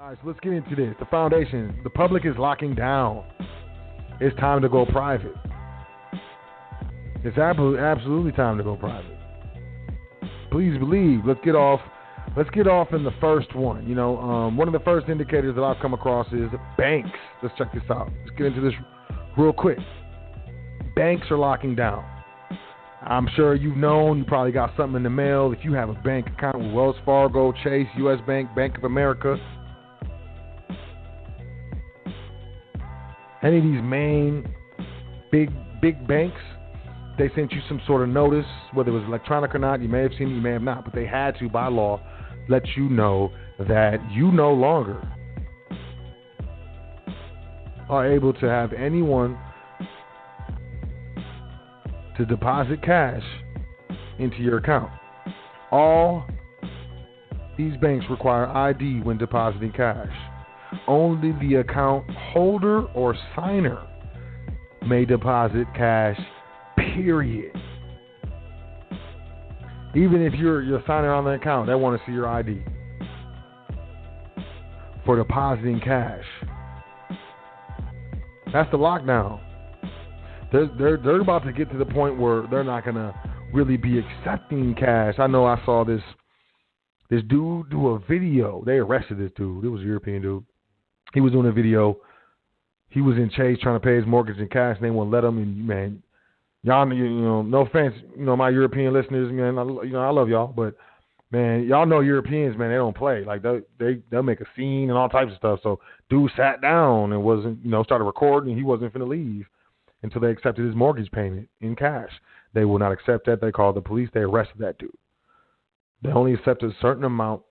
All right, so let's get into this. The foundation. The public is locking down. It's time to go private. It's absolutely time to go private. Please believe. Let's get off in the first one. One of the first indicators that I've come across is banks. Let's check this out. Let's get into this real quick. Banks are locking down. I'm sure you've known. You probably got something in the mail. If you have a bank account with Wells Fargo, Chase, U.S. Bank, Bank of America, any of these main big banks, they sent you some sort of notice, whether it was electronic or not. You may have seen it, you may have not, but they had to, by law, let you know that you no longer are able to have anyone to deposit cash into your account. All these banks require ID when depositing cash. Only the account holder or signer may deposit cash, period. Even if you're a signer on the account, they want to see your ID for depositing cash. That's the lockdown. They're about to get to the point where they're not going to really be accepting cash. I know I saw this dude do a video. They arrested this dude. It was a European dude. He was doing a video. He was in Chase trying to pay his mortgage in cash, and they wouldn't let him. And man, y'all, no offense, my European listeners, man, I love y'all, but man, y'all know Europeans, man, they don't play. Like they'll make a scene and all types of stuff. So dude sat down and wasn't, started recording. He wasn't finna leave until they accepted his mortgage payment in cash. They will not accept that. They called the police. They arrested that dude. They only accepted a certain amount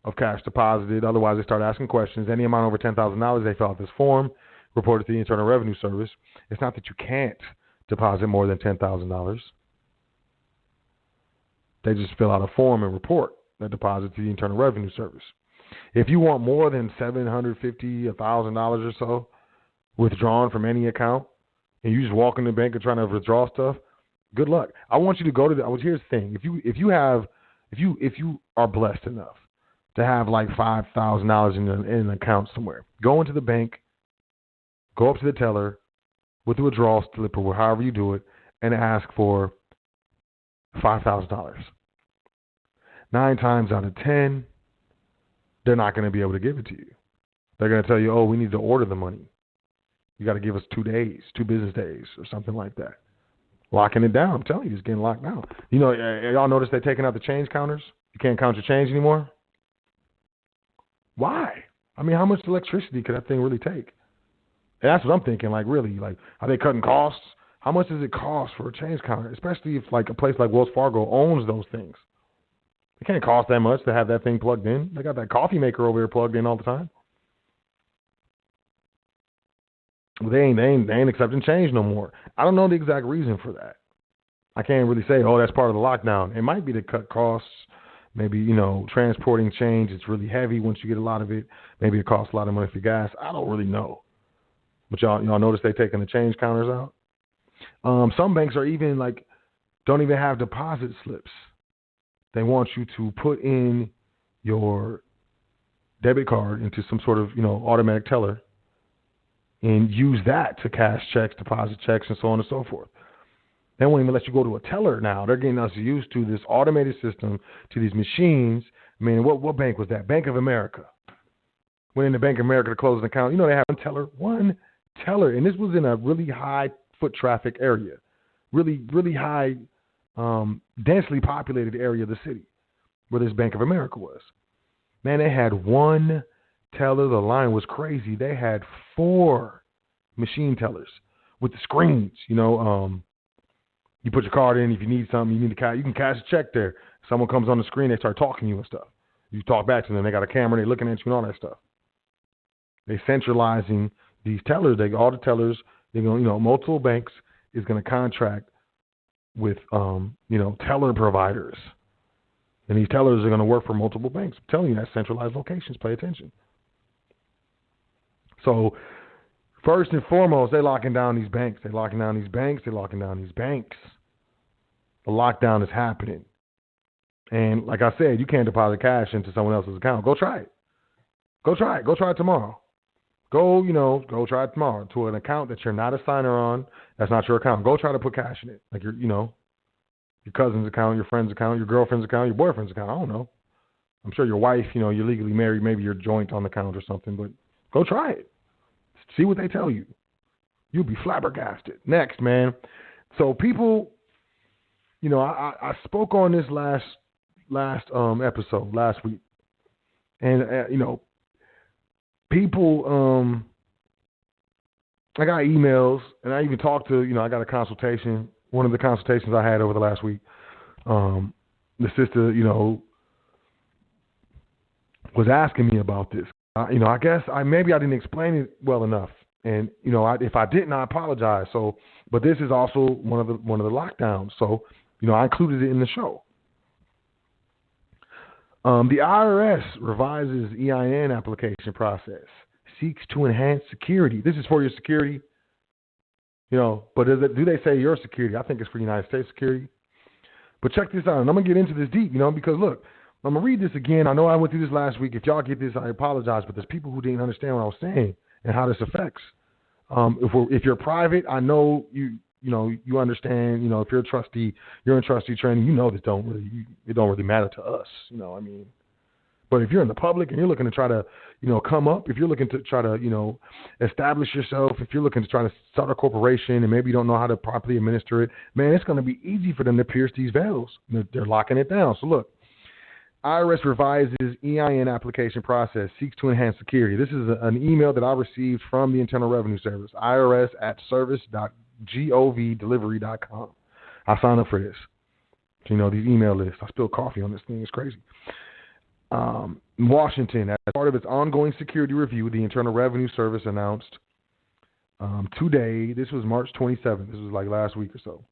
of cash deposited. Otherwise, they start asking questions. Any amount over $10,000, they fill out this form, reported to the Internal Revenue Service. It's not that you can't deposit more than $10,000. They just fill out a form and report that deposit to the Internal Revenue Service. If you want more than $750, $1,000 or so withdrawn from any account, and you just walk in the bank and trying to withdraw stuff, good luck. I want you to go to here's the thing. If you are blessed enough to have like $5,000 in an account somewhere, go into the bank, go up to the teller with the withdrawal slip or however you do it, and ask for $5,000. 9 times out of 10, they're not going to be able to give it to you. They're going to tell you, oh, we need to order the money. You got to give us 2 business days, or something like that. Locking it down. I'm telling you, it's getting locked down. Y'all notice they're taking out the change counters? You can't count your change anymore? Why? I mean, how much electricity could that thing really take? And that's what I'm thinking. Like, really, like, are they cutting costs? How much does it cost for a change counter? Especially if, like, a place like Wells Fargo owns those things. It can't cost that much to have that thing plugged in. They got that coffee maker over here plugged in all the time. Well, they ain't accepting change no more. I don't know the exact reason for that. I can't really say, oh, that's part of the lockdown. It might be to cut costs. Maybe, transporting change, it's really heavy once you get a lot of it. Maybe it costs a lot of money for gas. I don't really know. But y'all notice they taking the change counters out? Some banks are even don't even have deposit slips. They want you to put in your debit card into some sort of, automatic teller and use that to cash checks, deposit checks, and so on and so forth. They won't even let you go to a teller now. They're getting us used to this automated system, to these machines. I mean, what bank was that? Bank of America. Went into Bank of America to close an account. They have one teller, and this was in a really high foot traffic area, really, really high, densely populated area of the city where this Bank of America was. Man, they had one teller. The line was crazy. They had 4 machine tellers with the screens. You put your card in. If you need something, you can cash a check there. Someone comes on the screen, they start talking to you and stuff. You talk back to them. They got a camera. They're looking at you and all that stuff. They're centralizing these tellers. All the tellers. Multiple banks is going to contract with teller providers, and these tellers are going to work for multiple banks. I'm telling you, that's centralized locations. Pay attention. So first and foremost, they're locking down these banks. They're locking down these banks. They're locking down these banks. The lockdown is happening. And like I said, you can't deposit cash into someone else's account. Go try it. Go try it. Go try it tomorrow. Go try it tomorrow to an account that you're not a signer on. That's not your account. Go try to put cash in it, like your cousin's account, your friend's account, your girlfriend's account, your boyfriend's account. I don't know. I'm sure your wife, you're legally married. Maybe you're joint on the account or something. But go try it. See what they tell you. You'll be flabbergasted. Next, man. So people, I spoke on this last episode last week, and people, I got emails, and I even talked to, I got a consultation. One of the consultations I had over the last week, the sister, was asking me about this. I guess maybe I didn't explain it well enough, and if I didn't, I apologize. So, but this is also one of the lockdowns, so I included it in the show. The IRS revises EIN application process, seeks to enhance security. This is for your security, but do they say your security? I think it's for United States security. But check this out, and I'm going to get into this deep, because look, I'm going to read this again. I know I went through this last week. If y'all get this, I apologize, but there's people who didn't understand what I was saying and how this affects. If you're private, I know you understand, if you're a trustee, you're in trustee training, this it don't really matter to us, But if you're in the public and you're looking to try to, come up, if you're looking to try to, establish yourself, if you're looking to try to start a corporation and maybe you don't know how to properly administer it, man, it's going to be easy for them to pierce these veils. They're locking it down. So look, IRS revises EIN application process, seeks to enhance security. This is an email that I received from the Internal Revenue Service, irs@service.govdelivery.com. I signed up for this. These email lists. I spilled coffee on this thing. It's crazy. Washington, as part of its ongoing security review, the Internal Revenue Service announced today, this was March 27th, this was like last week or so,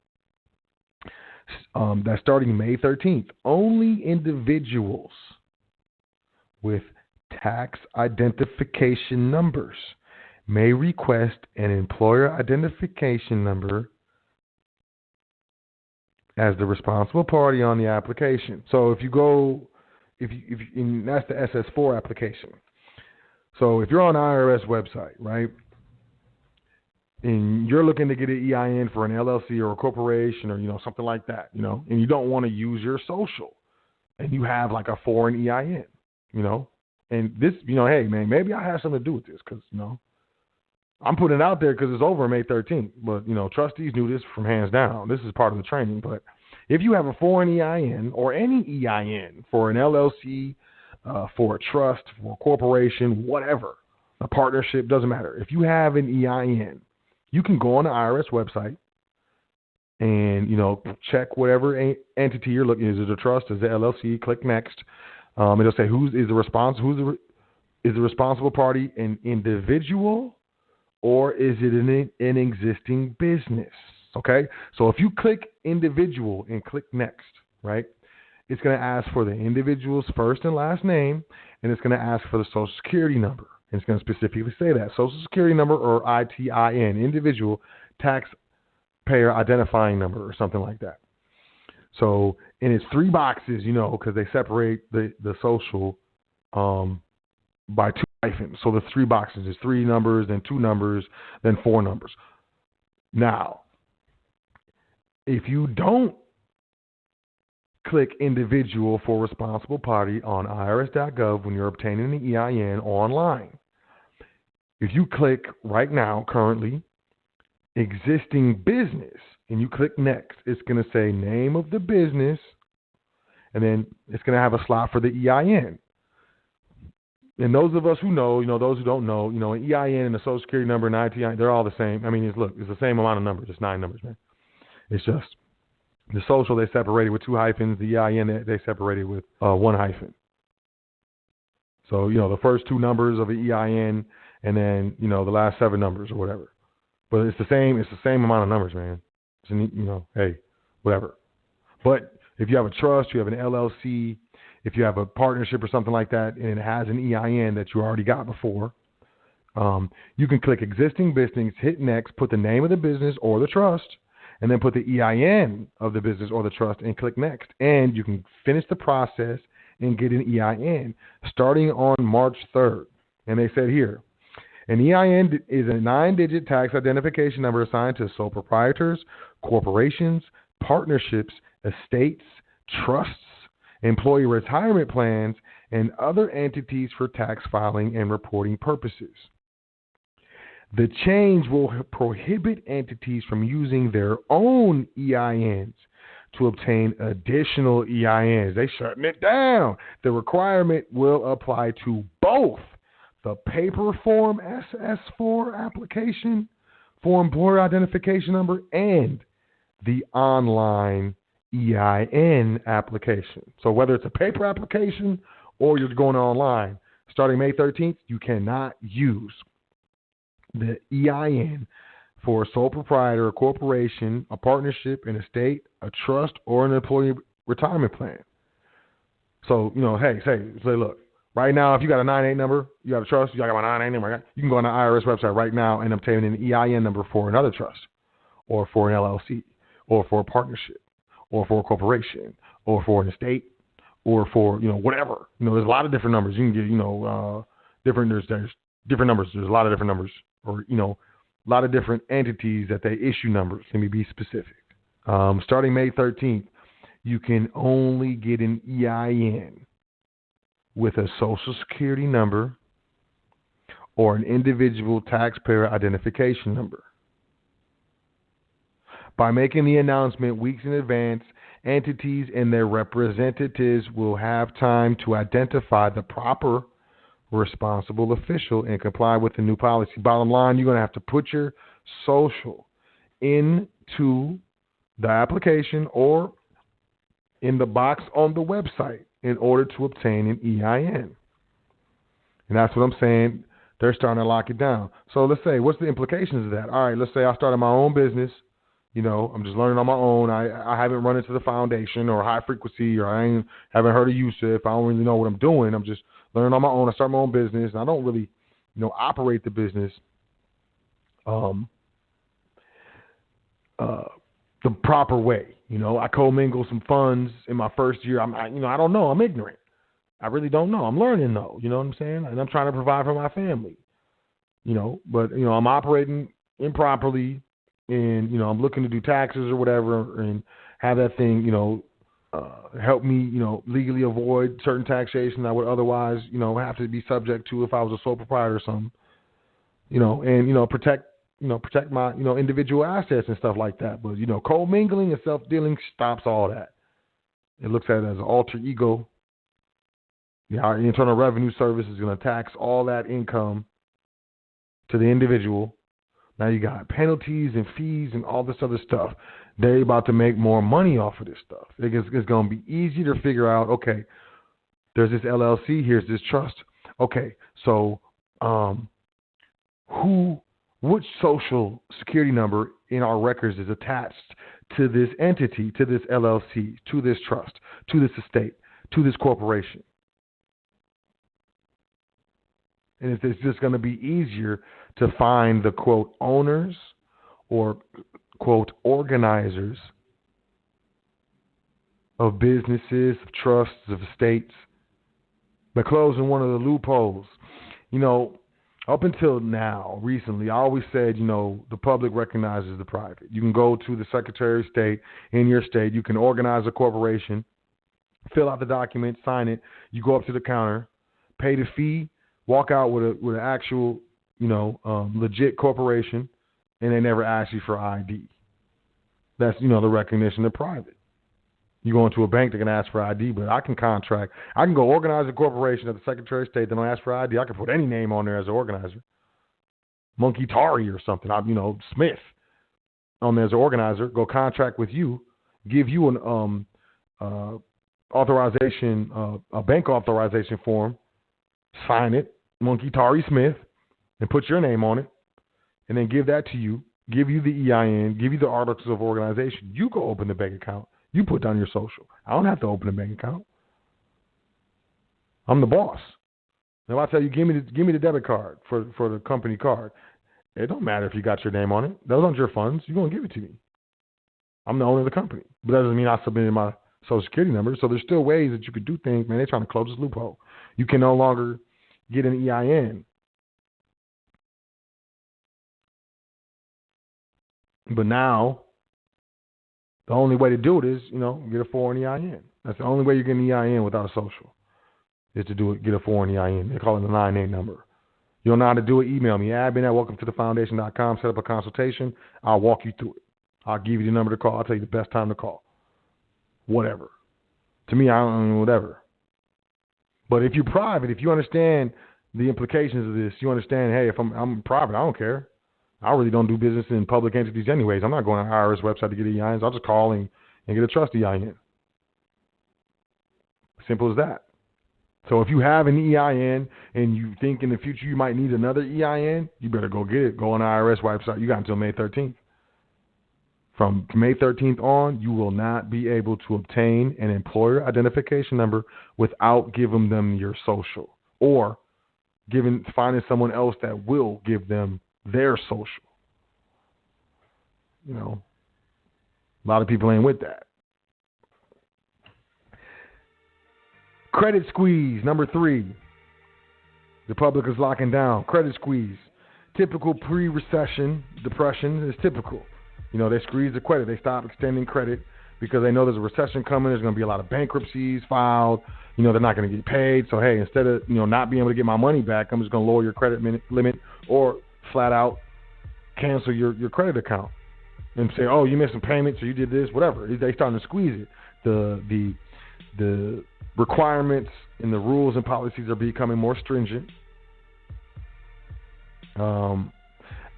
that starting May 13th, only individuals with tax identification numbers may request an employer identification number as the responsible party on the application. So if you go, and that's the SS4 application. So if you're on the IRS website, right, and you're looking to get an EIN for an LLC or a corporation or, something like that, and you don't want to use your social, and you have like a foreign EIN, and this, hey, man, maybe I have something to do with this because, I'm putting it out there because it's over May 13th. But, trustees knew this from hands down. This is part of the training. But if you have a foreign EIN or any EIN for an LLC, for a trust, for a corporation, whatever, a partnership, doesn't matter. If you have an EIN, you can go on the IRS website and, check whatever entity you're looking at. Is it a trust? Is it LLC? Click next. It'll say who is the responsible party, an individual, or is it an existing business? Okay, so if you click individual and click next, right, it's going to ask for the individual's first and last name, and it's going to ask for the Social Security number. And it's going to specifically say that Social Security number or ITIN, individual taxpayer identifying number or something like that. So, and it's 3 boxes, because they separate the social by 2 hyphens. So the 3 boxes is 3 numbers, then 2 numbers, then 4 numbers. Now, if you don't click individual for responsible party on irs.gov when you're obtaining the EIN online, if you click right now, currently, existing business, and you click next, it's going to say name of the business, and then it's going to have a slot for the EIN. And those of us who know, those who don't know, an EIN and a Social Security number and ITIN, they're all the same. I mean, it's the same amount of numbers. It's 9 numbers, man. It's just the social they separated with 2 hyphens. The EIN they separated with 1 hyphen. So, the first 2 numbers of the EIN and then, the last 7 numbers or whatever. But it's the same amount of numbers, man. It's, hey, whatever. But if you have a trust, you have an LLC, if you have a partnership or something like that, and it has an EIN that you already got before, you can click existing business, hit next, put the name of the business or the trust, and then put the EIN of the business or the trust and click next. And you can finish the process and get an EIN starting on March 3rd. And they said here, an EIN is a 9-digit tax identification number assigned to sole proprietors, corporations, partnerships, estates, trusts, employee retirement plans, and other entities for tax filing and reporting purposes. The change will prohibit entities from using their own EINs to obtain additional EINs. They shutting it down. The requirement will apply to both the paper Form SS4 application for employer identification number and the online EIN application. So whether it's a paper application or you're going online, starting May 13th, you cannot use the EIN for a sole proprietor, a corporation, a partnership, an estate, a trust, or an employee retirement plan. So, say, look, right now, if you got a 98 number, you got a trust, you got my 98 number, you can go on the IRS website right now and obtain an EIN number for another trust, or for an LLC, or for a partnership, or for a corporation, or for an estate, or for, whatever. There's a lot of different numbers. You can get, there's different numbers. There's a lot of different numbers, or, a lot of different entities that they issue numbers. Let me be specific. Starting May 13th, you can only get an EIN with a social security number or an individual taxpayer identification number. By making the announcement weeks in advance, entities and their representatives will have time to identify the proper responsible official and comply with the new policy. Bottom line, you're going to have to put your social into the application or in the box on the website in order to obtain an EIN. And that's what I'm saying. They're starting to lock it down. So let's say, what's the implications of that? All right, let's say I started my own business. I'm just learning on my own. I haven't run into the foundation or high frequency, or I haven't heard of Yusuf. I don't really know what I'm doing. I'm just learning on my own. I start my own business, and I don't really, operate the business the proper way. I commingle some funds in my first year. I don't know. I'm ignorant. I really don't know. I'm learning though. You know what I'm saying? And I'm trying to provide for my family. But I'm operating improperly, and I'm looking to do taxes or whatever, and have that thing, help me, legally avoid certain taxation I would otherwise, have to be subject to if I was a sole proprietor or something, and protect my, individual assets and stuff like that. But, commingling and self-dealing stops all that. It looks at it as an alter ego. Our Internal Revenue Service is going to tax all that income to the individual. Now you got penalties and fees and all this other stuff. They're about to make more money off of this stuff. It's going to be easy to figure out, okay, there's this LLC, here's this trust. Okay, so which social security number in our records is attached to this entity, to this LLC, to this trust, to this estate, to this corporation? And it's just going to be easier to find the, quote, owners or, quote, organizers of businesses, of trusts, of estates, by closing one of the loopholes. Up until now, recently, I always said, the public recognizes the private. You can go to the Secretary of State in your state. You can organize a corporation, fill out the document, sign it. You go up to the counter, pay the fee, walk out with an actual, legit corporation, and they never ask you for ID. That's, the recognition of private. You go into a bank, they're going to ask for ID, but I can go organize a corporation at the Secretary of State. They don't ask for ID. I can put any name on there as an organizer. Monkey Tari or something. Smith on there as an organizer. Go contract with you, give you an authorization, a bank authorization form, sign it, Monkey Tari Smith, and put your name on it, and then give that to you, give you the EIN, give you the articles of organization. You go open the bank account. You put down your social. I don't have to open a bank account. I'm the boss. Now I tell you, give me the debit card for the company card. It don't matter if you got your name on it. Those aren't your funds. You're going to give it to me. I'm the owner of the company. But that doesn't mean I submitted my social security number. So there's still ways that you could do things. Man, they're trying to close this loophole. You can no longer get an EIN But now, the only way to do it is, get a foreign EIN. That's the only way you get an EIN without a social, is to get a foreign EIN. They call it the 98 number. You don't know how to do it? Email me, admin@welcometothefoundation.com. Set up a consultation. I'll walk you through it. I'll give you the number to call. I'll tell you the best time to call. Whatever. To me, I don't know, whatever. But if you're private, if you understand the implications of this, you understand, hey, if I'm private, I don't care. I really don't do business in public entities anyways. I'm not going to the IRS website to get EINs. I'll just call and get a trust EIN. Simple as that. So if you have an EIN and you think in the future you might need another EIN, you better go get it. Go on the IRS website. You got until May 13th. From May 13th on, you will not be able to obtain an employer identification number without giving them your social or finding someone else that will give them their social. A lot of people ain't with that. Credit squeeze, number 3. The public is locking down. Credit squeeze. Typical pre-recession depression is typical. They squeeze the credit. They stop extending credit because they know there's a recession coming. There's going to be a lot of bankruptcies filed. They're not going to get paid. So, hey, instead of, not being able to get my money back, I'm just going to lower your credit limit or flat out cancel your credit account and say, oh, you missed some payments or you did this, whatever. They starting to squeeze it. The requirements and the rules and policies are becoming more stringent.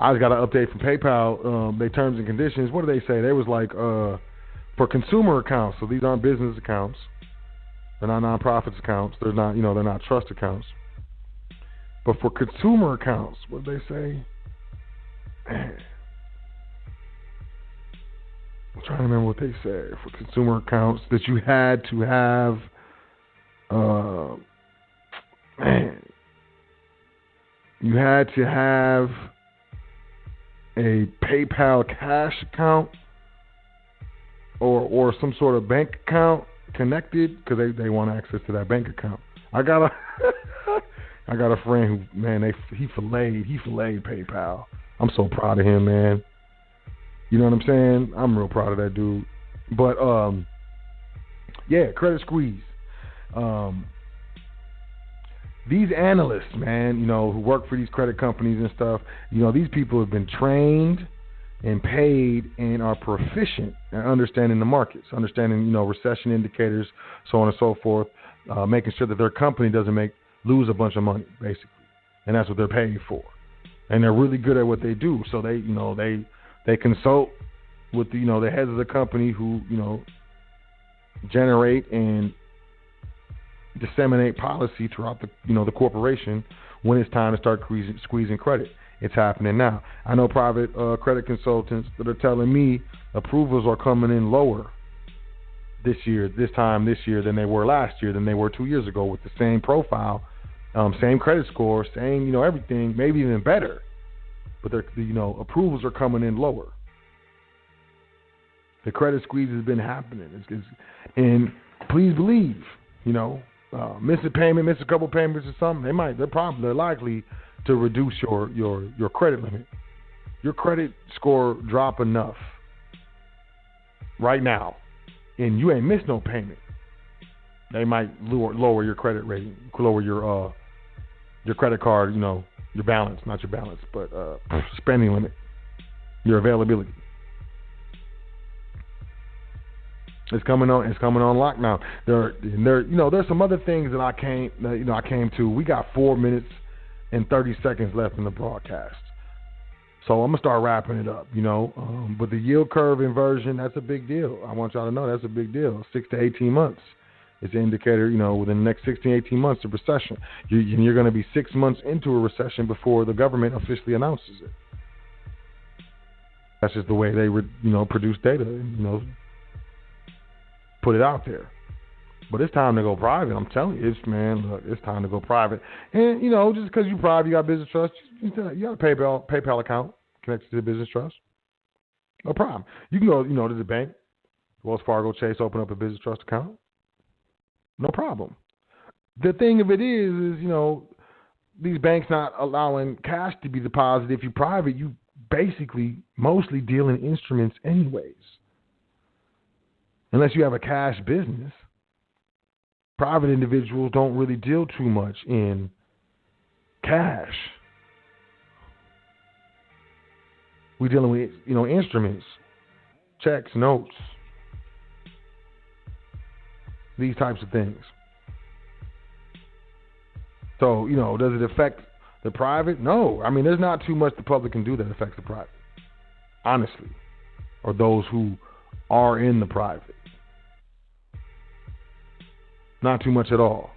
I just got an update from PayPal. Their terms and conditions. What do they say? They was like, for consumer accounts. So these aren't business accounts. They're not nonprofits accounts. They're not, they're not trust accounts. But for consumer accounts, what do they say? Man. I'm trying to remember what they said. For consumer accounts, that you had to have, you had to have a PayPal cash account or some sort of bank account connected because they want access to that bank account. I got a friend who, man, he filleted PayPal. I'm so proud of him, man. You know what I'm saying? I'm real proud of that dude. But credit squeeze. These analysts, man, who work for these credit companies and stuff, these people have been trained and paid and are proficient in understanding the markets, understanding, recession indicators, so on and so forth, making sure that their company doesn't lose a bunch of money, basically. And that's what they're paid for. And they're really good at what they do. So they consult with the heads of the company who, generate and disseminate policy throughout the corporation when it's time to start squeezing credit. It's happening now. I know private credit consultants that are telling me approvals are coming in lower this time this year than they were last year, than they were 2 years ago, with the same profile, same credit score, same everything, maybe even better. But approvals are coming in lower. The credit squeeze has been happening, and please believe, miss a payment, miss a couple payments or something, they're likely to reduce your credit limit. Your credit score drop enough right now, and you ain't missed no payment. They might lower your credit rating, lower your credit card, your balance, not your balance, but spending limit, your availability. It's coming on lockdown. There's some other things that I came to. We got 4 minutes and 30 seconds left in the broadcast, so I'm gonna start wrapping it up. But the yield curve inversion, that's a big deal. I want y'all to know that's a big deal. 6 to 18 months. It's an indicator, within the next 16, 18 months of recession. You're going to be 6 months into a recession before the government officially announces it. That's just the way they produce data, put it out there. But it's time to go private. I'm telling you, it's time to go private. And, just because you're private, you got business trust, you got a PayPal account connected to the business trust. No problem. You can go, to the bank, Wells Fargo, Chase, open up a business trust account. No problem. The thing of it is, these banks not allowing cash to be deposited. If you're private, you basically mostly deal in instruments anyways. Unless you have a cash business, private individuals don't really deal too much in cash. We're dealing with, instruments, checks, notes, these types of things. So, does it affect the private? No. I mean, there's not too much the public can do that affects the private, honestly, or those who are in the private. Not too much at all.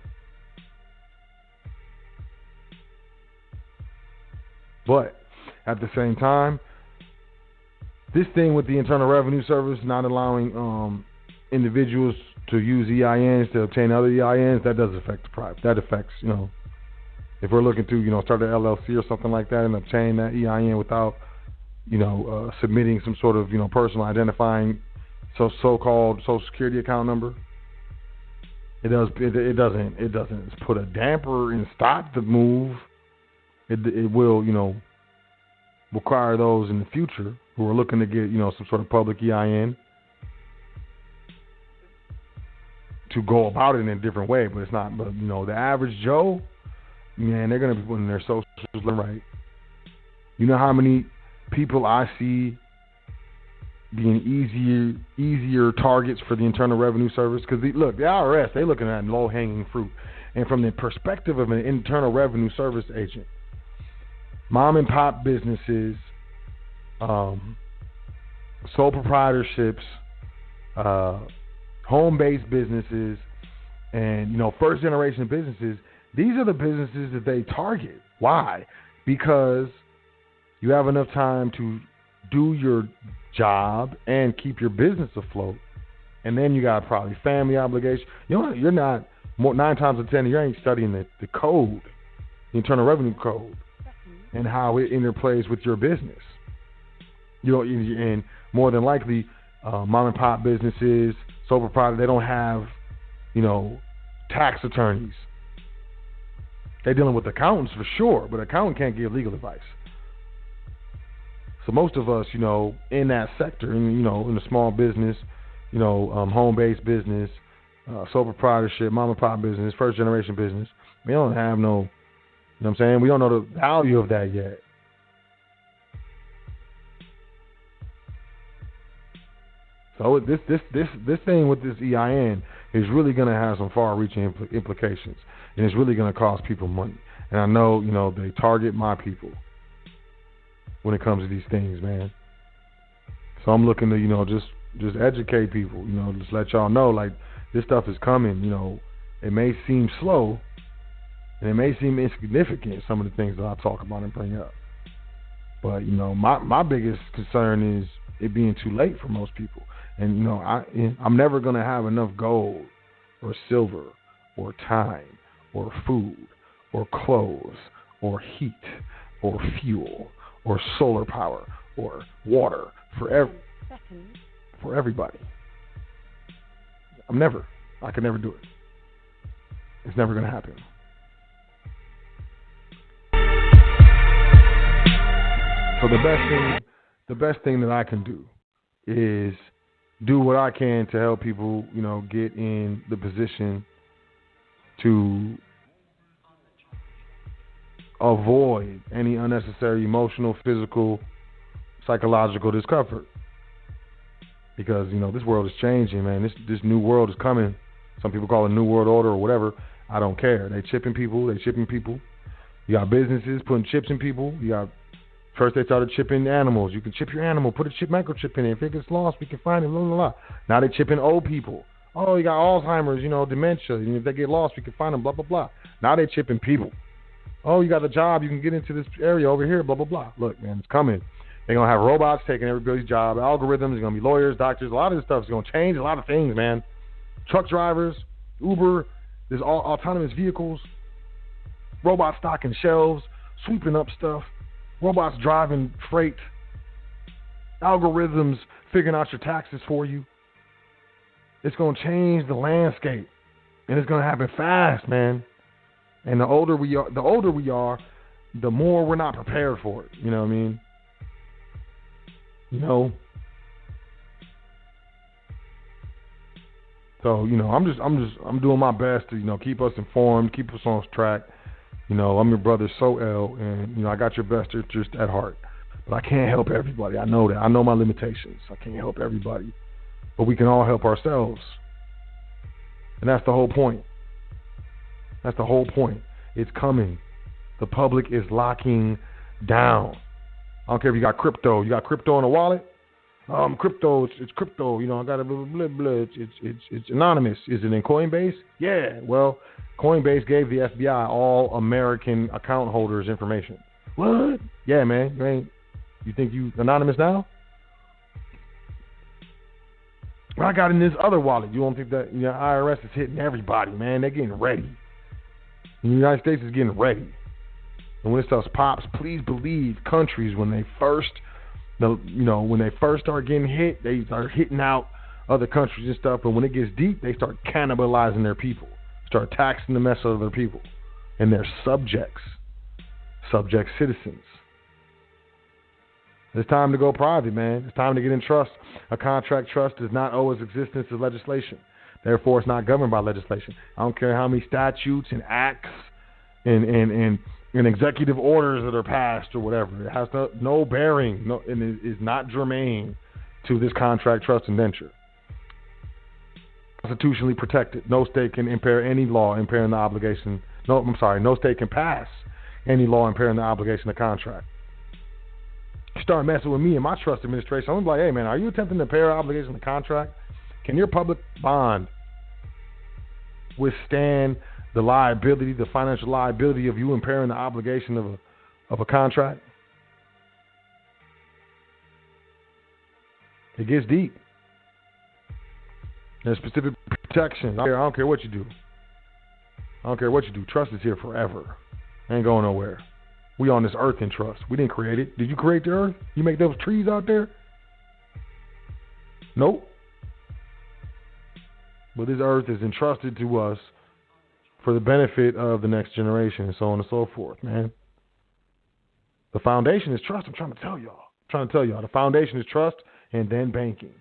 But at the same time, this thing with the Internal Revenue Service not allowing individuals to use EINs to obtain other EINs, that does affect the private. That affects, if we're looking to, start an LLC or something like that and obtain that EIN without, submitting some sort of, personal identifying so-called Social Security account number. It doesn't put a damper and stop the move. It will, require those in the future who are looking to get, some sort of public EIN to go about it in a different way. But it's not. But the average Joe, man, they're gonna be putting their socials right. You know how many people I see being easier targets for the Internal Revenue Service? Because look, the IRS, they're looking at low-hanging fruit. And from the perspective of an Internal Revenue Service agent, mom and pop businesses, sole proprietorships, home-based businesses, and first-generation businesses, these are the businesses that they target. Why? Because you have enough time to do your job and keep your business afloat, and then you got probably family obligations. You're not 9 times out of 10 you ain't studying the code, the Internal Revenue Code, and how it interplays with your business. And more than likely, mom and pop businesses, sole proprietor, they don't have, tax attorneys. They're dealing with accountants for sure, but an accountant can't give legal advice. So most of us, in that sector, in the small business, home-based business, sole proprietorship, mom and pop business, first generation business, we don't have no, what I'm saying? We don't know the value of that yet. So this thing with this EIN is really going to have some far-reaching implications, and it's really going to cost people money. And I know, they target my people when it comes to these things, man. So I'm looking to, just educate people, just let y'all know, like, this stuff is coming. It may seem slow, and it may seem insignificant, some of the things that I talk about and bring up. But, my biggest concern is it being too late for most people. And, I'm never going to have enough gold or silver or time or food or clothes or heat or fuel or solar power or water for everybody. I could never do it. It's never going to happen. So the best thing that I can do is do what I can to help people, get in the position to avoid any unnecessary emotional, physical, psychological discomfort. Because, this world is changing, man. This new world is coming. Some people call it New World Order or whatever. I don't care. They chipping people. You got businesses putting chips in people. First they started chipping animals. You can chip your animal, put a microchip in it. If it gets lost, we can find it, blah, blah, blah. Now they chipping old people. Oh, you got Alzheimer's, dementia. And if they get lost, we can find them, blah, blah, blah. Now they chipping people. Oh, you got a job, you can get into this area over here, blah, blah, blah. Look, man, it's coming. They're going to have robots taking everybody's job, algorithms, there's going to be lawyers, doctors. A lot of this stuff is going to change a lot of things, man. Truck drivers, Uber, there's autonomous vehicles, robots stocking shelves, sweeping up stuff, robots driving freight, algorithms figuring out your taxes for you. It's going to change the landscape, and it's going to happen fast, man. And the older we are, the more we're not prepared for it. You know what I mean? You know. So, I'm doing my best to, keep us informed, keep us on track. I'm your brother So and I got your best interest at heart. But I can't help everybody. I know that. I know my limitations. I can't help everybody. But we can all help ourselves. And that's the whole point. That's the whole point. It's coming. The public is locking down. I don't care if you got crypto. You got crypto in a wallet? Crypto, it's crypto. I got a blah, blah, blah. It's anonymous. Is it in Coinbase? Yeah. Well, Coinbase gave the FBI all American account holders' information. What? Yeah, man. You think you anonymous now? Well, I got in this other wallet. You don't think that IRS is hitting everybody, man? They're getting ready. The United States is getting ready. And when this stuff pops, please believe countries when they first start getting hit, they start hitting out other countries and stuff. But when it gets deep, they start cannibalizing their people, start taxing the mess out of their people and their subject citizens. It's time to go private, man. It's time to get in trust. A contract trust does not owe its existence to legislation. Therefore, it's not governed by legislation. I don't care how many statutes and acts and executive orders that are passed or whatever. It has no bearing, and it is not germane to this contract trust indenture. Constitutionally protected. No state can impair any law impairing the obligation. No state can pass any law impairing the obligation of contract. You start messing with me and my trust administration, I'm like, hey, man, are you attempting to impair obligation of contract? Can your public bond withstand the liability, the financial liability of you impairing the obligation of a contract? It gets deep. There's specific protection. I don't care what you do. Trust is here forever. Ain't going nowhere. We on this earth in trust. We didn't create it. Did you create the earth? You make those trees out there? Nope. But this earth is entrusted to us for the benefit of the next generation and so on and so forth, man. The foundation is trust. I'm trying to tell y'all. The foundation is trust and then banking.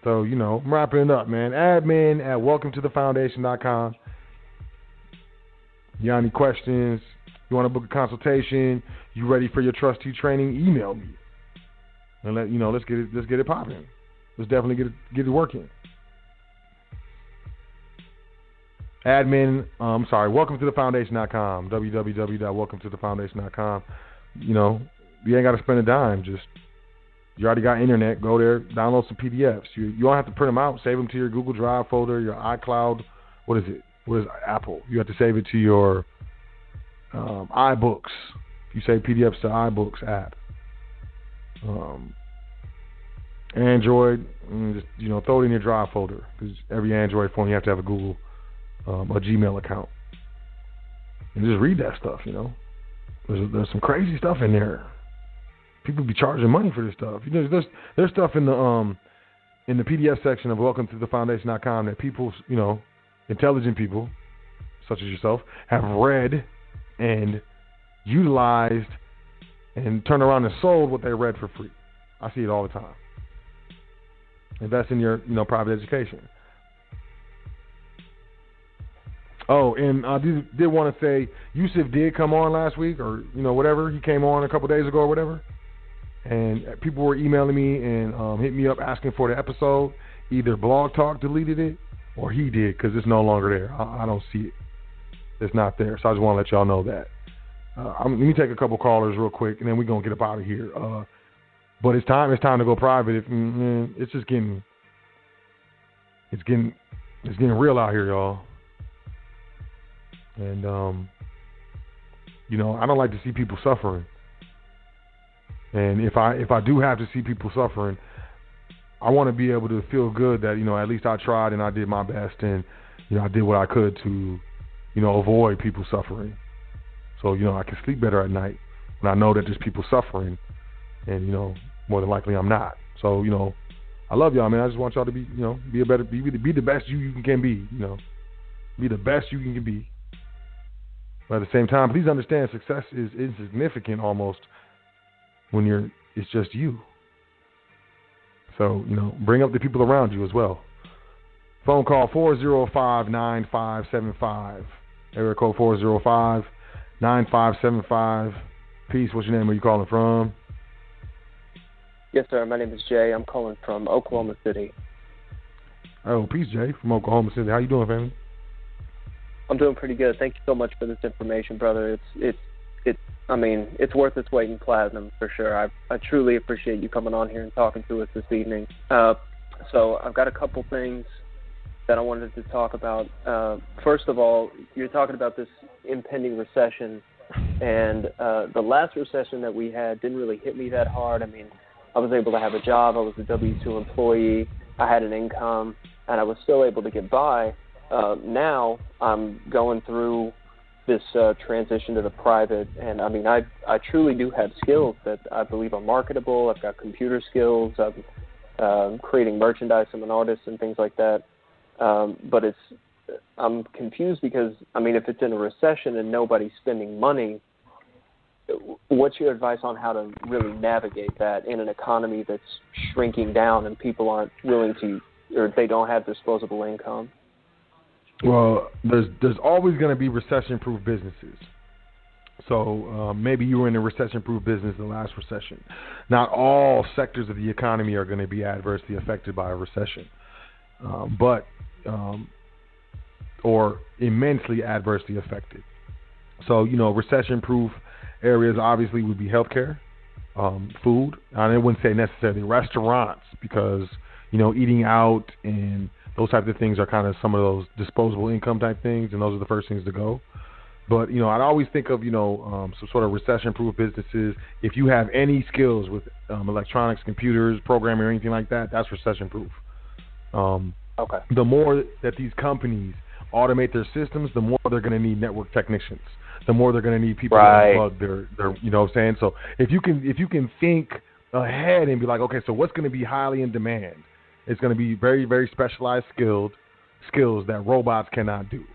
So, I'm wrapping it up, man. Admin at welcometothefoundation.com. You got any questions? You want to book a consultation? You ready for your trustee training? Email me. And let's get it popping. Let's definitely get it working. Admin, welcometothefoundation.com, www.welcometothefoundation.com. You ain't got to spend a dime. You already got internet. Go there, download some PDFs. You don't have to print them out. Save them to your Google Drive folder, your iCloud. What is it? What is Apple? You have to save it to your iBooks. You save PDFs to iBooks app. Android, just throw it in your Drive folder, because every Android phone you have to have a Google, a Gmail account, and just read that stuff. There's some crazy stuff in there. People be charging money for this stuff. There's stuff in the PDF section of welcometothefoundation.com that people, intelligent people such as yourself have read and utilized and turned around and sold what they read for free. I see it all the time. Invest in your, private education. Oh, and I did want to say, Yusuf did come on last week, or whatever. He came on a couple days ago or whatever, and people were emailing me and hit me up asking for the episode. Either Blog Talk deleted it, or he did, because it's no longer there. I don't see it. It's not there. So I just want to let y'all know that. Let me take a couple callers real quick, and then we're gonna get up out of here. But it's time to go private. It's just getting real out here, y'all. And I don't like to see people suffering. And if I do have to see people suffering, I want to be able to feel good that at least I tried and I did my best, and I did what I could to avoid people suffering. So I can sleep better at night when I know that there's people suffering, and more than likely I'm not. So I love y'all, man. I just want y'all to be be the best you can be. Be the best you can be. But at the same time, please understand, success is insignificant almost when it's just you. So, bring up the people around you as well. Phone call 405-9575. Area code 405-9575. Peace, what's your name? Where you calling from? Yes, sir. My name is Jay. I'm calling from Oklahoma City. Oh, peace, Jay, from Oklahoma City. How you doing, family? I'm doing pretty good. Thank you so much for this information, brother. It's worth its weight in platinum for sure. I truly appreciate you coming on here and talking to us this evening. So I've got a couple things that I wanted to talk about. First of all, you're talking about this impending recession, and the last recession that we had didn't really hit me that hard. I mean, I was able to have a job. I was a W-2 employee. I had an income, and I was still able to get by. Now I'm going through this transition to the private, and I mean, I truly do have skills that I believe are marketable. I've got computer skills. I'm creating merchandise. I'm an artist and things like that. But I'm confused because, I mean, if it's in a recession and nobody's spending money, what's your advice on how to really navigate that in an economy that's shrinking down and people aren't willing to, or they don't have disposable income? Well, there's always going to be recession-proof businesses. So maybe you were in a recession-proof business the last recession. Not all sectors of the economy are going to be adversely affected by a recession, or immensely adversely affected. So, recession-proof areas obviously would be healthcare, food. I wouldn't say necessarily restaurants because, eating out and those types of things are kind of some of those disposable income type things, and those are the first things to go. But, I'd always think of, some sort of recession-proof businesses. If you have any skills with electronics, computers, programming, or anything like that, that's recession-proof. Okay. The more that these companies automate their systems, the more they're going to need network technicians. The more they're going to need people to debug their, you know what I'm saying? So if you can think ahead and be like, okay, so what's going to be highly in demand? It's going to be very, very specialized skills that robots cannot do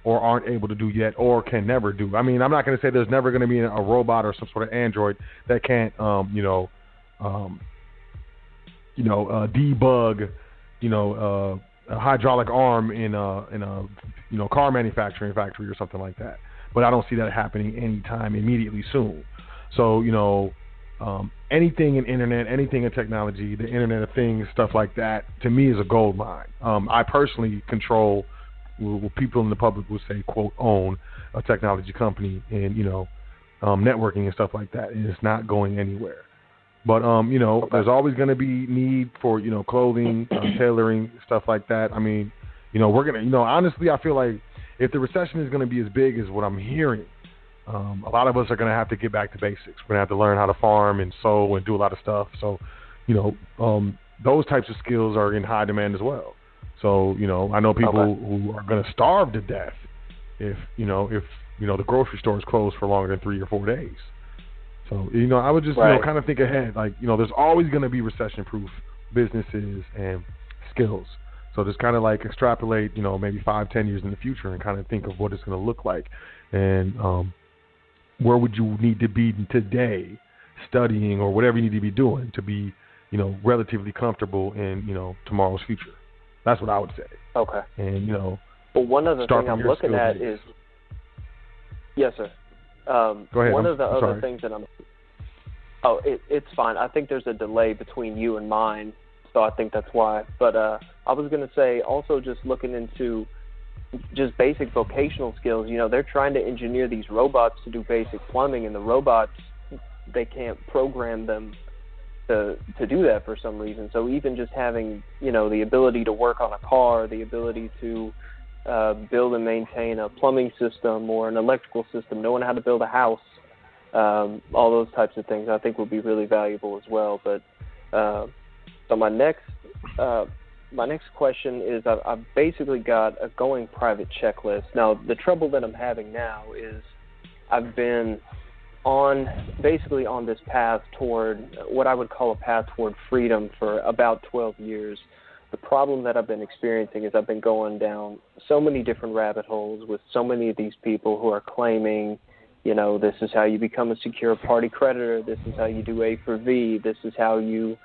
or aren't able to do yet or can never do. I mean, I'm not going to say there's never going to be a robot or some sort of android that can't, debug, a hydraulic arm in a car manufacturing factory or something like that. But I don't see that happening anytime immediately soon. So, anything in internet, anything in technology, the Internet of Things, stuff like that, to me is a gold mine. I personally control, what people in the public would say, quote, own a technology company and, networking and stuff like that. And it's not going anywhere. But, there's always going to be need for, clothing, tailoring, stuff like that. I mean, we're going to, honestly, I feel like if the recession is going to be as big as what I'm hearing, a lot of us are going to have to get back to basics. We're going to have to learn how to farm and sow and do a lot of stuff. So, those types of skills are in high demand as well. So, I know people who are going to starve to death if the grocery store is closed for longer than 3 or 4 days. So, I would just, kind of think ahead. Like, there's always going to be recession-proof businesses and skills. So just kind of like extrapolate, maybe 5-10 years in the future and kind of think of what it's going to look like. And where would you need to be today studying or whatever you need to be doing to be, relatively comfortable in, tomorrow's future. That's what I would say. Okay. And, well, one other thing I'm looking at is, yes, sir. Go ahead. One of the other things that it's fine. I think there's a delay between you and mine, so I think that's why. But I was going to say also just looking into just basic vocational skills. They're trying to engineer these robots to do basic plumbing, and the robots, they can't program them to do that for some reason. So even just having, the ability to work on a car, the ability to build and maintain a plumbing system or an electrical system, knowing how to build a house, all those types of things I think would be really valuable as well. But so my next question is I've basically got a going private checklist. Now, the trouble that I'm having now is I've been on this path toward what I would call a path toward freedom for about 12 years. The problem that I've been experiencing is I've been going down so many different rabbit holes with so many of these people who are claiming This is how you become a secure party creditor. This is how you do A for V. This is how you,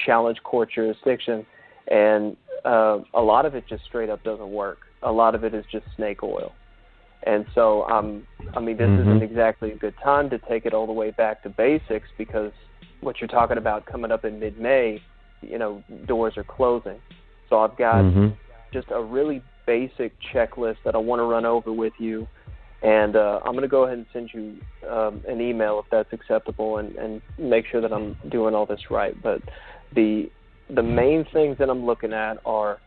challenge court jurisdiction. And a lot of it just straight up doesn't work. A lot of it is just snake oil. And so, this isn't exactly a good time to take it all the way back to basics, because what you're talking about coming up in mid-May, doors are closing. So I've got just a really basic checklist that I want to run over with you. And I'm going to go ahead and send you an email if that's acceptable, and make sure that I'm doing all this right. But the main things that I'm looking at are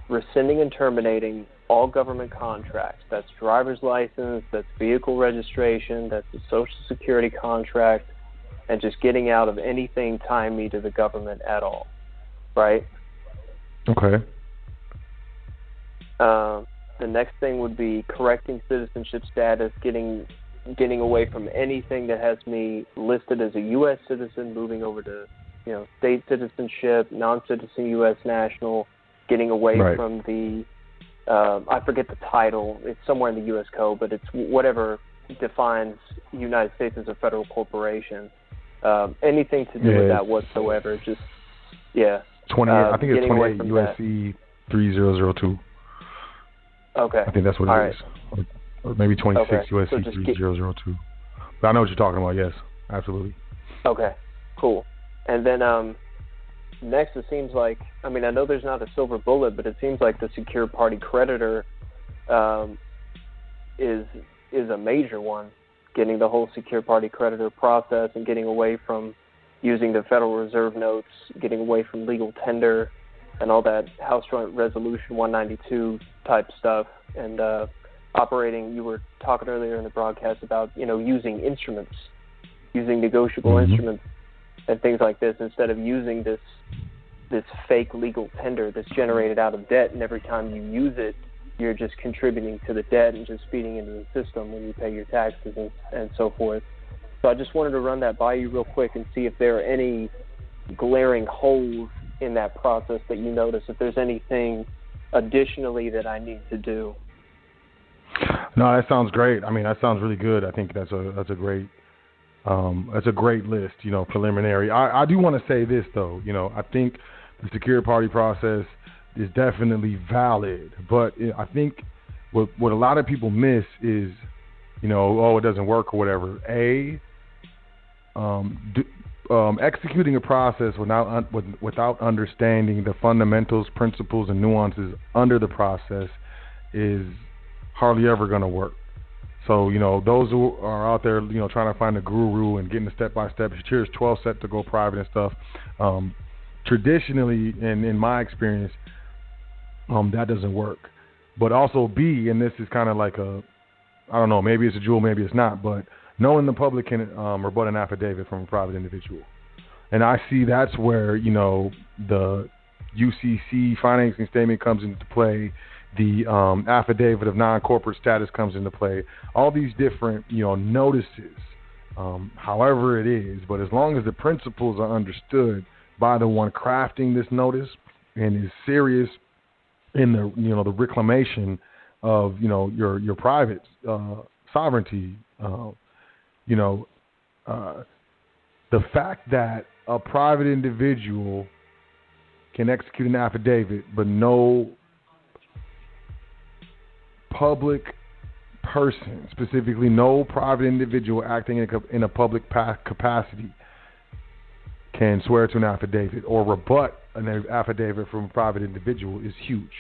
rescinding and terminating all government contracts. That's driver's license, that's vehicle registration, that's the Social Security contract, and just getting out of anything tying me to the government at all, right? Okay. The next thing would be correcting citizenship status, getting away from anything that has me listed as a U.S. citizen, moving over to, state citizenship, non-citizen U.S. national, getting away from the, I forget the title, it's somewhere in the U.S. Code, but it's whatever defines United States as a federal corporation. Anything to do with that whatsoever, just, 28, I think it's 28 USC 3002. Okay. I think that's what it is. Or maybe 26 USC 3002. But I know what you're talking about, yes. Absolutely. Okay, cool. And then next, it seems like, I know there's not a silver bullet, but it seems like the secure party creditor is a major one, getting the whole secure party creditor process and getting away from using the Federal Reserve notes, getting away from legal tender and all that House Joint Resolution 192 type stuff, and operating. You were talking earlier in the broadcast about using instruments, using negotiable instruments and things like this, instead of using this fake legal tender that's generated out of debt, and every time you use it, you're just contributing to the debt and just feeding into the system when you pay your taxes and so forth. So I just wanted to run that by you real quick and see if there are any glaring holes in that process that you notice, if there's anything additionally that I need to do. No, that sounds great. That sounds really good. I think that's a great list, preliminary. I do want to say this though, I think the secure party process is definitely valid, but I think what a lot of people miss is, it doesn't work or whatever. Executing a process without understanding the fundamentals, principles, and nuances under the process is hardly ever going to work. So, those who are out there, trying to find a guru and getting the step-by-step, here's 12 steps to go private and stuff, traditionally, and in my experience, that doesn't work. But also B, and this is kind of like I don't know, maybe it's a jewel, maybe it's not, but knowing the public can rebut an affidavit from a private individual. And I see that's where, the UCC financing statement comes into play, the affidavit of non-corporate status comes into play, all these different, notices, however it is. But as long as the principles are understood by the one crafting this notice and is serious in the, the reclamation of, your private sovereignty, the fact that a private individual can execute an affidavit, but no public person, specifically no private individual acting in a public capacity, can swear to an affidavit or rebut an affidavit from a private individual is huge.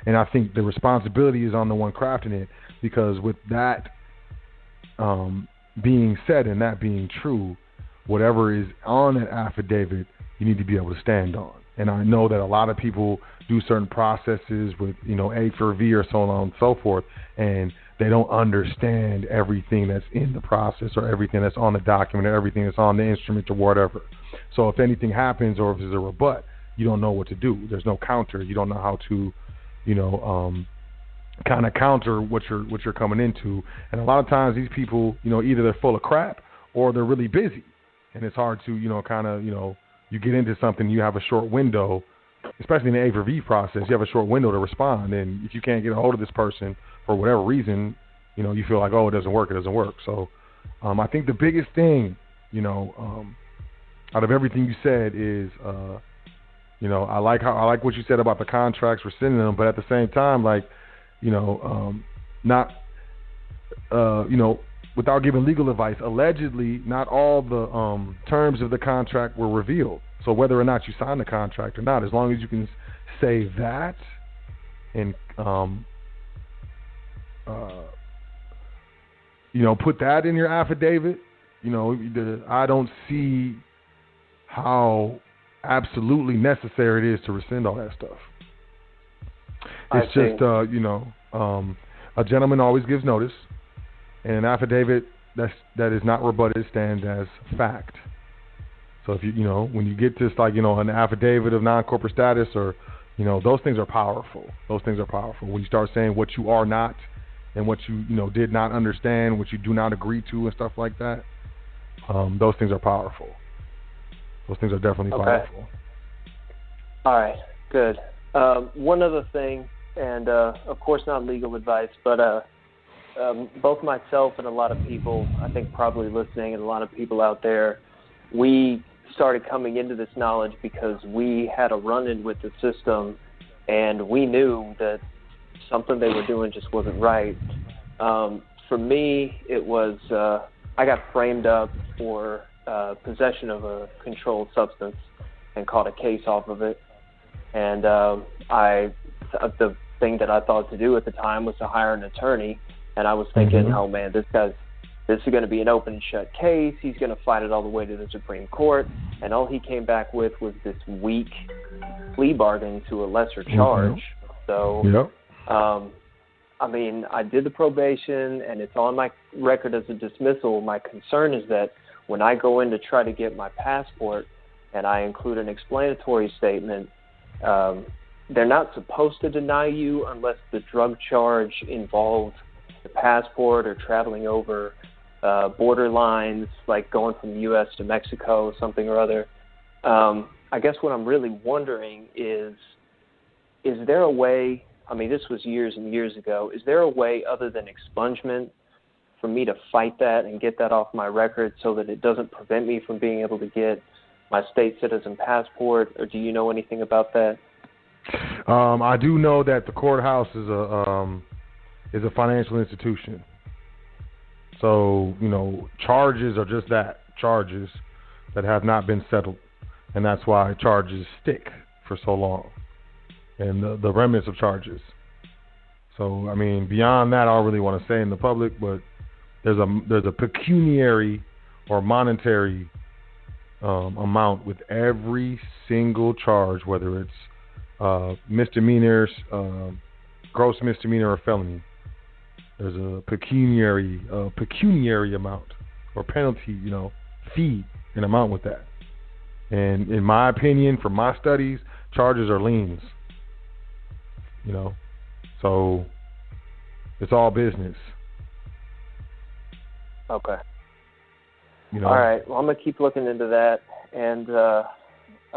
And I think the responsibility is on the one crafting it, because with that being said and that being true, whatever is on that affidavit, you need to be able to stand on. And I know that a lot of people do certain processes with, A for V or so on and so forth, and they don't understand everything that's in the process or everything that's on the document or everything that's on the instrument or whatever. So if anything happens or if there's a rebut, you don't know what to do. There's no counter. You don't know how to, kind of counter what you're coming into. And a lot of times these people, either they're full of crap or they're really busy, and it's hard to, you get into something, you have a short window, especially in the A for V process, you have a short window to respond. And if you can't get a hold of this person for whatever reason, you feel like, oh, it doesn't work. So I think the biggest thing, out of everything you said is, I like what you said about the contracts, rescinding them, but at the same time, like, not, without giving legal advice, allegedly not all the terms of the contract were revealed. So whether or not you sign the contract or not, as long as you can say that and put that in your affidavit, I don't see how absolutely necessary it is to rescind all that stuff. It's just, a gentleman always gives notice, and an affidavit that is not rebutted stands as fact. So if when you get to an affidavit of non-corporate status, or those things are powerful. When you start saying what you are not and what you did not understand, what you do not agree to, and stuff like that, those things are powerful. Those things are definitely powerful. All right, good. One other thing, and of course not legal advice, but both myself and a lot of people, I think probably listening, and a lot of people out there, we started coming into this knowledge because we had a run-in with the system, and we knew that something they were doing just wasn't right. For me, it was I got framed up for possession of a controlled substance and caught a case off of it. And the thing that I thought to do at the time was to hire an attorney. And I was thinking, oh man, this is going to be an open and shut case. He's going to fight it all the way to the Supreme Court. And all he came back with was this weak plea bargain to a lesser charge. So, I mean, I did the probation, and it's on my record as a dismissal. My concern is that when I go in to try to get my passport and I include an explanatory statement, they're not supposed to deny you unless the drug charge involved the passport or traveling over border lines, like going from the U.S. to Mexico, something or other. I guess what I'm really wondering is there a way, I mean, this was years and years ago, is there a way other than expungement for me to fight that and get that off my record so that it doesn't prevent me from being able to get my state citizen passport, or do you know anything about that? I do know that the courthouse is a financial institution. So, charges are just that, charges that have not been settled. And that's why charges stick for so long. And the remnants of charges. So, I mean, beyond that, I don't really want to say in the public, but there's a pecuniary or monetary amount with every single charge, whether it's misdemeanors, gross misdemeanor, or felony. There's a pecuniary amount or penalty, fee and amount with that. And in my opinion, from my studies, charges are liens. So it's all business. Okay. All right. Well, I'm going to keep looking into that, and I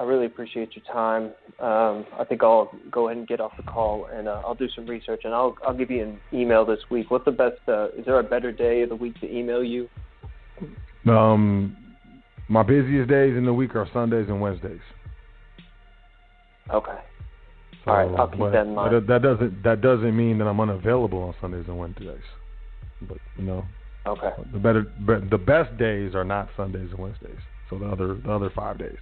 really appreciate your time. I think I'll go ahead and get off the call, and I'll do some research, and I'll give you an email this week. What's the best? Is there a better day of the week to email you? My busiest days in the week are Sundays and Wednesdays. Okay. So, all right, I'll keep that in mind. That doesn't mean that I'm unavailable on Sundays and Wednesdays. But okay. The best days are not Sundays and Wednesdays. So the other 5 days.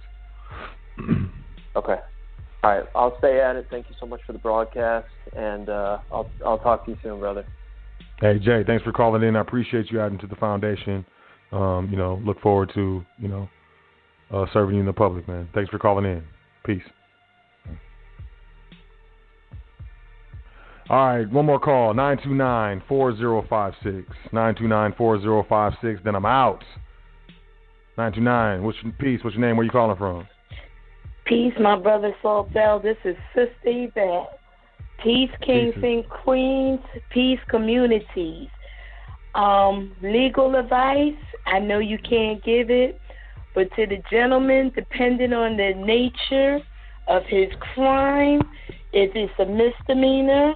Okay. All right, I'll stay at it. Thank you so much for the broadcast, and I'll talk to you soon, brother. Hey Jay, thanks for calling in. I appreciate you adding to the foundation. Look forward to serving you in the public, man. Thanks for calling in. Peace. All right, one more call, 929-4056. 929-4056, then I'm out. 929, what's your name? Where you calling from? Peace, my brother Saltel. This is Sister Yvette. Peace, Kings and Queens. Peace, communities. Legal advice, I know you can't give it, but to the gentleman, depending on the nature of his crime, if it's a misdemeanor,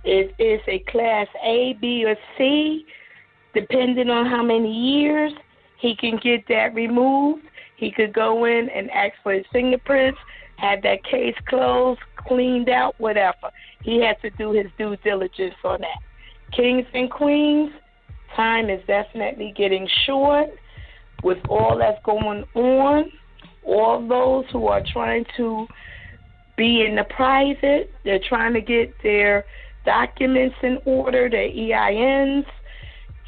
It is a class A, B, or C, depending on how many years. He can get that removed. He could go in and ask for his fingerprints, have that case closed, cleaned out, whatever. He has to do his due diligence on that. Kings and queens, time is definitely getting short with all that's going on. All those who are trying to be in the private, they're trying to get their documents in order, their EINs,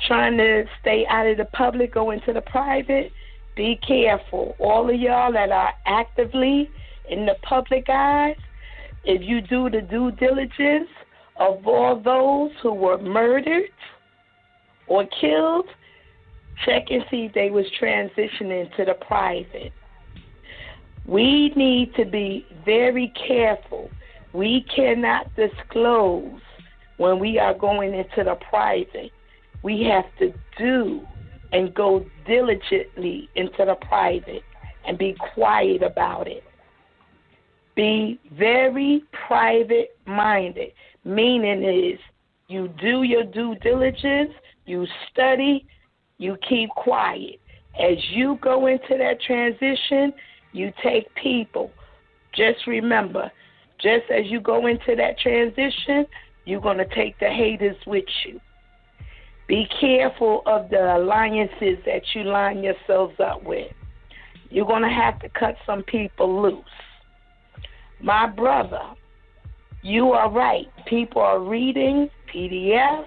trying to stay out of the public, go into the private. Be careful. All of y'all that are actively in the public eyes, if you do the due diligence of all those who were murdered or killed, check and see if they was transitioning to the private. We need to be very careful. We cannot disclose when we are going into the private. We have to do and go diligently into the private and be quiet about it. Be very private-minded, meaning is you do your due diligence, you study, you keep quiet. As you go into that transition, you take people. Just remember, just as you go into that transition, you're going to take the haters with you. Be careful of the alliances that you line yourselves up with. You're going to have to cut some people loose. My brother, you are right. People are reading PDFs.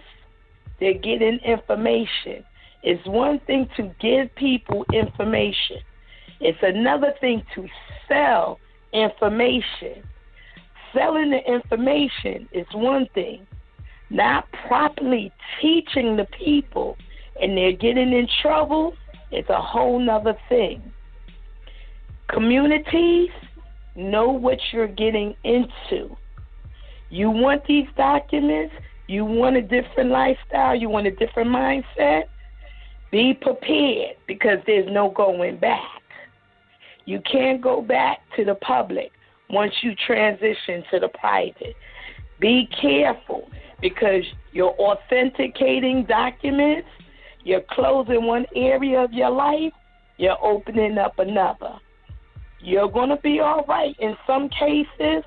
They're getting information. It's one thing to give people information. It's another thing to sell information. Selling the information is one thing. Not properly teaching the people and they're getting in trouble is a whole nother thing. Communities, know what you're getting into. You want these documents, you want a different lifestyle, you want a different mindset, be prepared because there's no going back. You can't go back to the public once you transition to the private. Be careful because you're authenticating documents, you're closing one area of your life, you're opening up another. You're going to be all right. In some cases,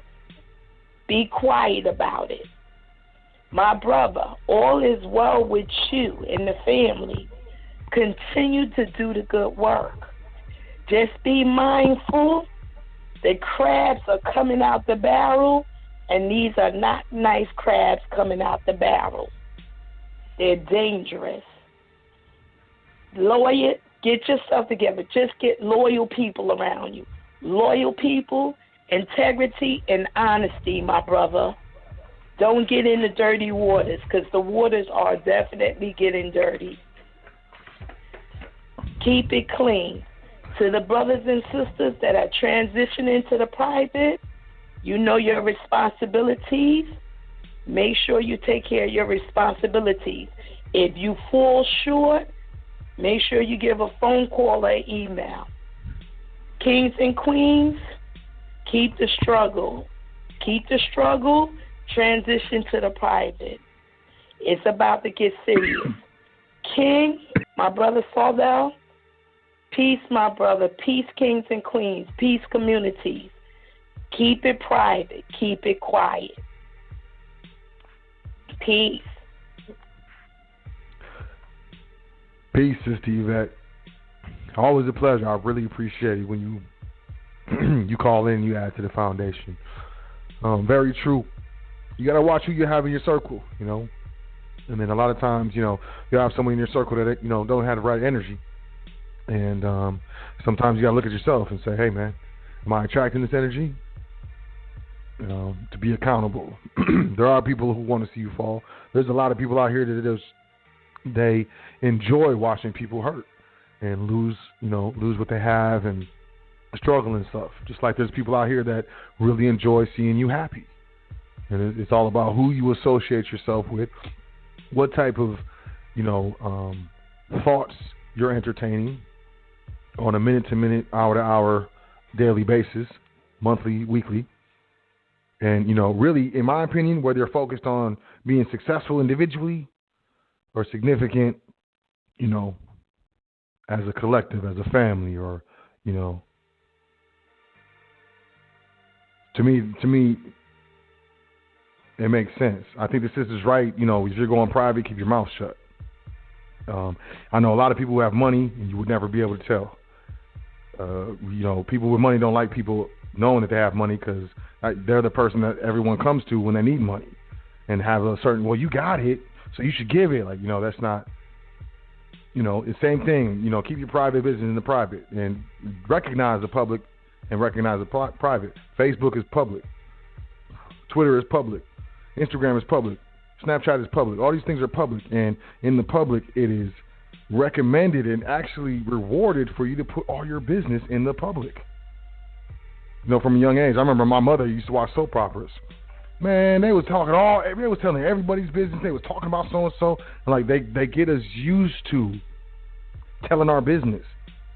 be quiet about it. My brother, all is well with you and the family. Continue to do the good work. Just be mindful. The crabs are coming out the barrel, and these are not nice crabs coming out the barrel. They're dangerous. Lawyer, get yourself together. Just get loyal people around you. Loyal people, integrity, and honesty, my brother. Don't get in the dirty waters because the waters are definitely getting dirty. Keep it clean. To the brothers and sisters that are transitioning to the private, you know your responsibilities. Make sure you take care of your responsibilities. If you fall short, make sure you give a phone call or email. Kings and queens, keep the struggle. Keep the struggle, transition to the private. It's about to get serious. King, my brother Saldell, peace, my brother. Peace, kings and queens. Peace, communities. Keep it private. Keep it quiet. Peace. Peace, Sister Yvette. Always a pleasure. I really appreciate it when you you call in, you add to the foundation. Very true. You gotta watch who you have in your circle, you know. And then a lot of times, you know, you have someone in your circle that, you know, don't have the right energy. And sometimes you gotta look at yourself and say, hey man, am I attracting this energy? You know, to be accountable. There are people who want to see you fall. There's a lot of people out here that they enjoy watching people hurt and lose what they have and struggle and stuff. Just like there's people out here that really enjoy seeing you happy. And it's all about who you associate yourself with, what type of, thoughts you're entertaining on a minute-to-minute, hour-to-hour, daily basis, monthly, weekly. And, really, in my opinion, whether you're focused on being successful individually or significant, as a collective, as a family, or, to me, it makes sense. I think the sister's right. If you're going private, keep your mouth shut. I know a lot of people who have money, and you would never be able to tell. People with money don't like people knowing that they have money because they're the person that everyone comes to when they need money, and have a certain, well, you got it, so you should give it. That's not, the same thing. Keep your private business in the private, and recognize the public and recognize the private. Facebook is public. Twitter is public. Instagram is public. Snapchat is public. All these things are public, and in the public, it is recommended and actually rewarded for you to put all your business in the public. From a young age, I remember my mother used to watch soap operas. Man, they was telling everybody's business. They was talking about so and so, and they get us used to telling our business,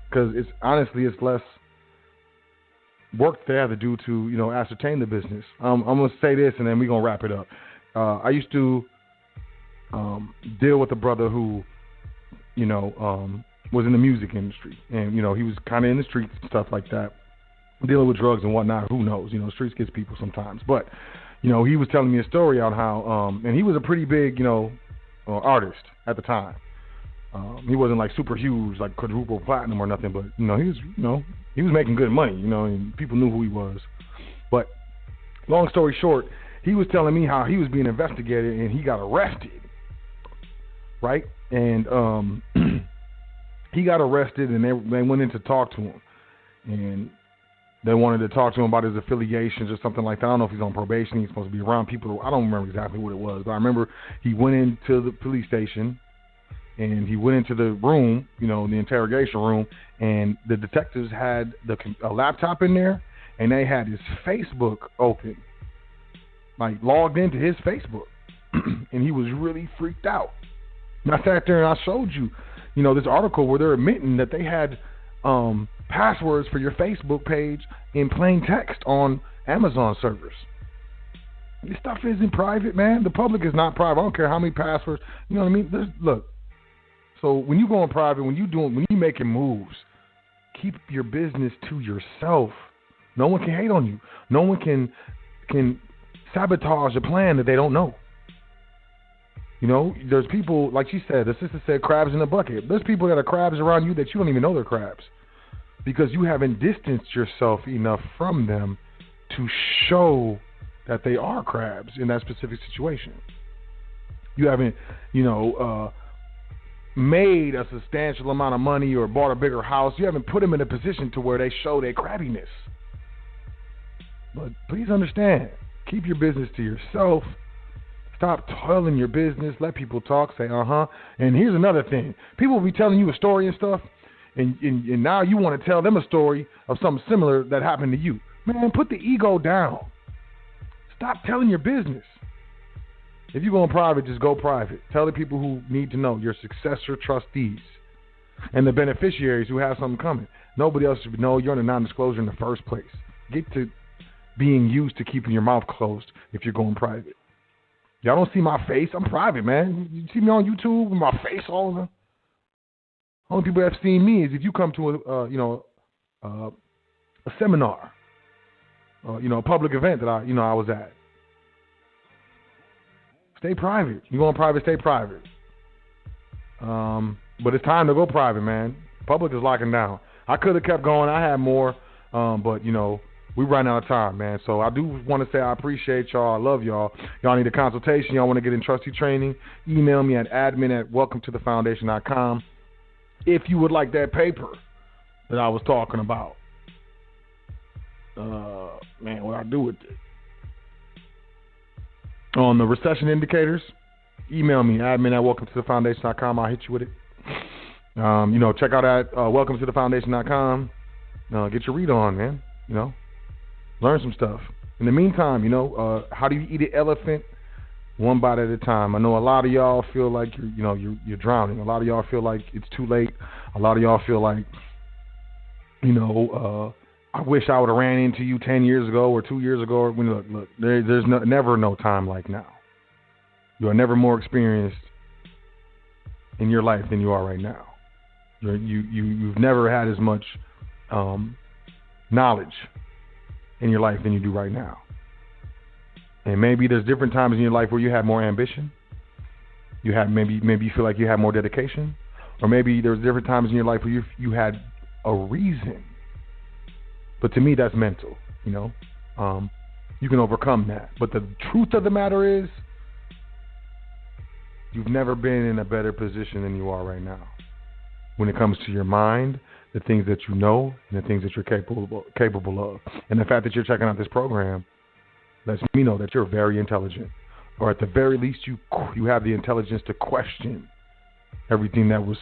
because it's less work they have to do to ascertain the business. I'm gonna say this, and then we're gonna wrap it up. I used to deal with a brother who was in the music industry, and he was kind of in the streets and stuff like that, dealing with drugs and whatnot. Who knows? Streets gets people sometimes. But he was telling me a story on how, and he was a pretty big artist at the time. He wasn't like super huge, like quadruple platinum or nothing, but he was making good money, and people knew who he was. But long story short, he was telling me how he was being investigated and he got arrested, right? And he got arrested, and they went in to talk to him, and they wanted to talk to him about his affiliations or something like that. I don't know if he's on probation. He's supposed to be around people. I don't remember exactly what it was, but I remember he went into the police station, and he went into the room, the interrogation room, and the detectives had a laptop in there, and they had his Facebook open, logged into his Facebook, and he was really freaked out. And I sat there and I showed you, this article where they're admitting that they had passwords for your Facebook page in plain text on Amazon servers. This stuff isn't private, man. The public is not private. I don't care how many passwords. You know what I mean? Look. So when you go in private, when you making moves, keep your business to yourself. No one can hate on you. No one can sabotage a plan that they don't know. There's people, like she said, the sister said, crabs in a bucket. There's people that are crabs around you that you don't even know they're crabs, because you haven't distanced yourself enough from them to show that they are crabs in that specific situation. You haven't, made a substantial amount of money or bought a bigger house. You haven't put them in a position to where they show their crabbiness. But please understand, keep your business to yourself. Stop telling your business. Let people talk. Say, And here's another thing. People will be telling you a story and stuff, and now you want to tell them a story of something similar that happened to you. Man, put the ego down. Stop telling your business. If you're going private, just go private. Tell the people who need to know, your successor trustees and the beneficiaries who have something coming. Nobody else should know you're in a non-disclosure in the first place. Get to being used to keeping your mouth closed if you're going private. Y'all don't see my face. I'm private, man. You see me on YouTube with my face all over. Only people that have seen me is if you come to a seminar, a public event that I was at. Stay private. You going private, stay private. But it's time to go private, man. Public is locking down. I could have kept going. I had more, but we ran out of time, man. So I do want to say I appreciate y'all. I love y'all. Y'all need a consultation. Y'all want to get in trustee training? Email me at admin@welcometothefoundation.com. If you would like that paper that I was talking about. Man, what I do with it? On the recession indicators, email me, admin@welcometothefoundation.com. I'll hit you with it. Check out at welcometothefoundation.com. Get your read on, man. Learn some stuff. In the meantime, how do you eat an elephant? One bite at a time. I know a lot of y'all feel like you're drowning. A lot of y'all feel like it's too late. A lot of y'all feel like I wish I would have ran into you 10 years ago or 2 years ago. Look, there's never no time like now. You are never more experienced in your life than you are right now. You've never had as much knowledge in your life than you do right now. And maybe there's different times in your life where you have more ambition. You have maybe you feel like you have more dedication, or maybe there's different times in your life where you had a reason. But to me, that's mental. You can overcome that. But the truth of the matter is, you've never been in a better position than you are right now. When it comes to your mind, the things that you know, and the things that you're capable of. And the fact that you're checking out this program lets me know that you're very intelligent. Or at the very least, you have the intelligence to question everything that was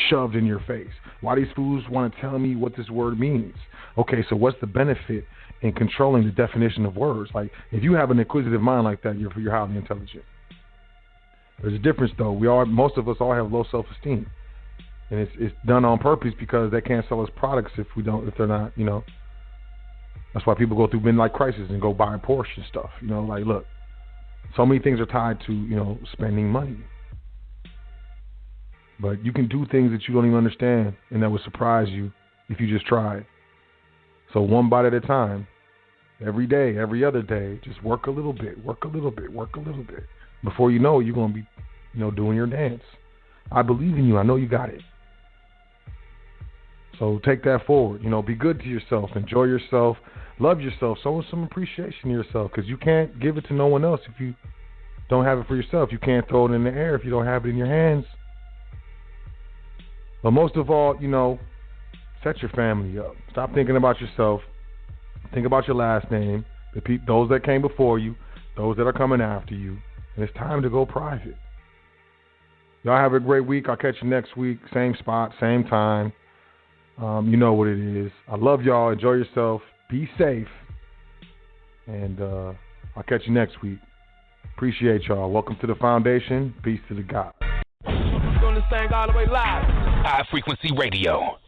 shoved in your face. Why these fools want to tell me what this word means? Okay, so what's the benefit in controlling the definition of words? Like, if you have an inquisitive mind like that, you're highly intelligent. There's a difference, though. Most of us all have low self-esteem, and it's done on purpose because they can't sell us products if they're not. That's why people go through midlife crisis and go buy Porsche and stuff. Like, look, so many things are tied to spending money. But you can do things that you don't even understand, and that would surprise you if you just tried. So one bite at a time, every day, every other day, just work a little bit, work a little bit, work a little bit. Before you know it, you're going to be, doing your dance. I believe in you. I know you got it. So take that forward. Be good to yourself. Enjoy yourself. Love yourself. Show some appreciation to yourself, because you can't give it to no one else if you don't have it for yourself. You can't throw it in the air if you don't have it in your hands. But most of all, set your family up. Stop thinking about yourself. Think about your last name, those that came before you, those that are coming after you. And it's time to go private. Y'all have a great week. I'll catch you next week. Same spot, same time. You know what it is. I love y'all. Enjoy yourself. Be safe. And I'll catch you next week. Appreciate y'all. Welcome to the foundation. Peace to the God. Doing this thing all the way live. High Frequency Radio.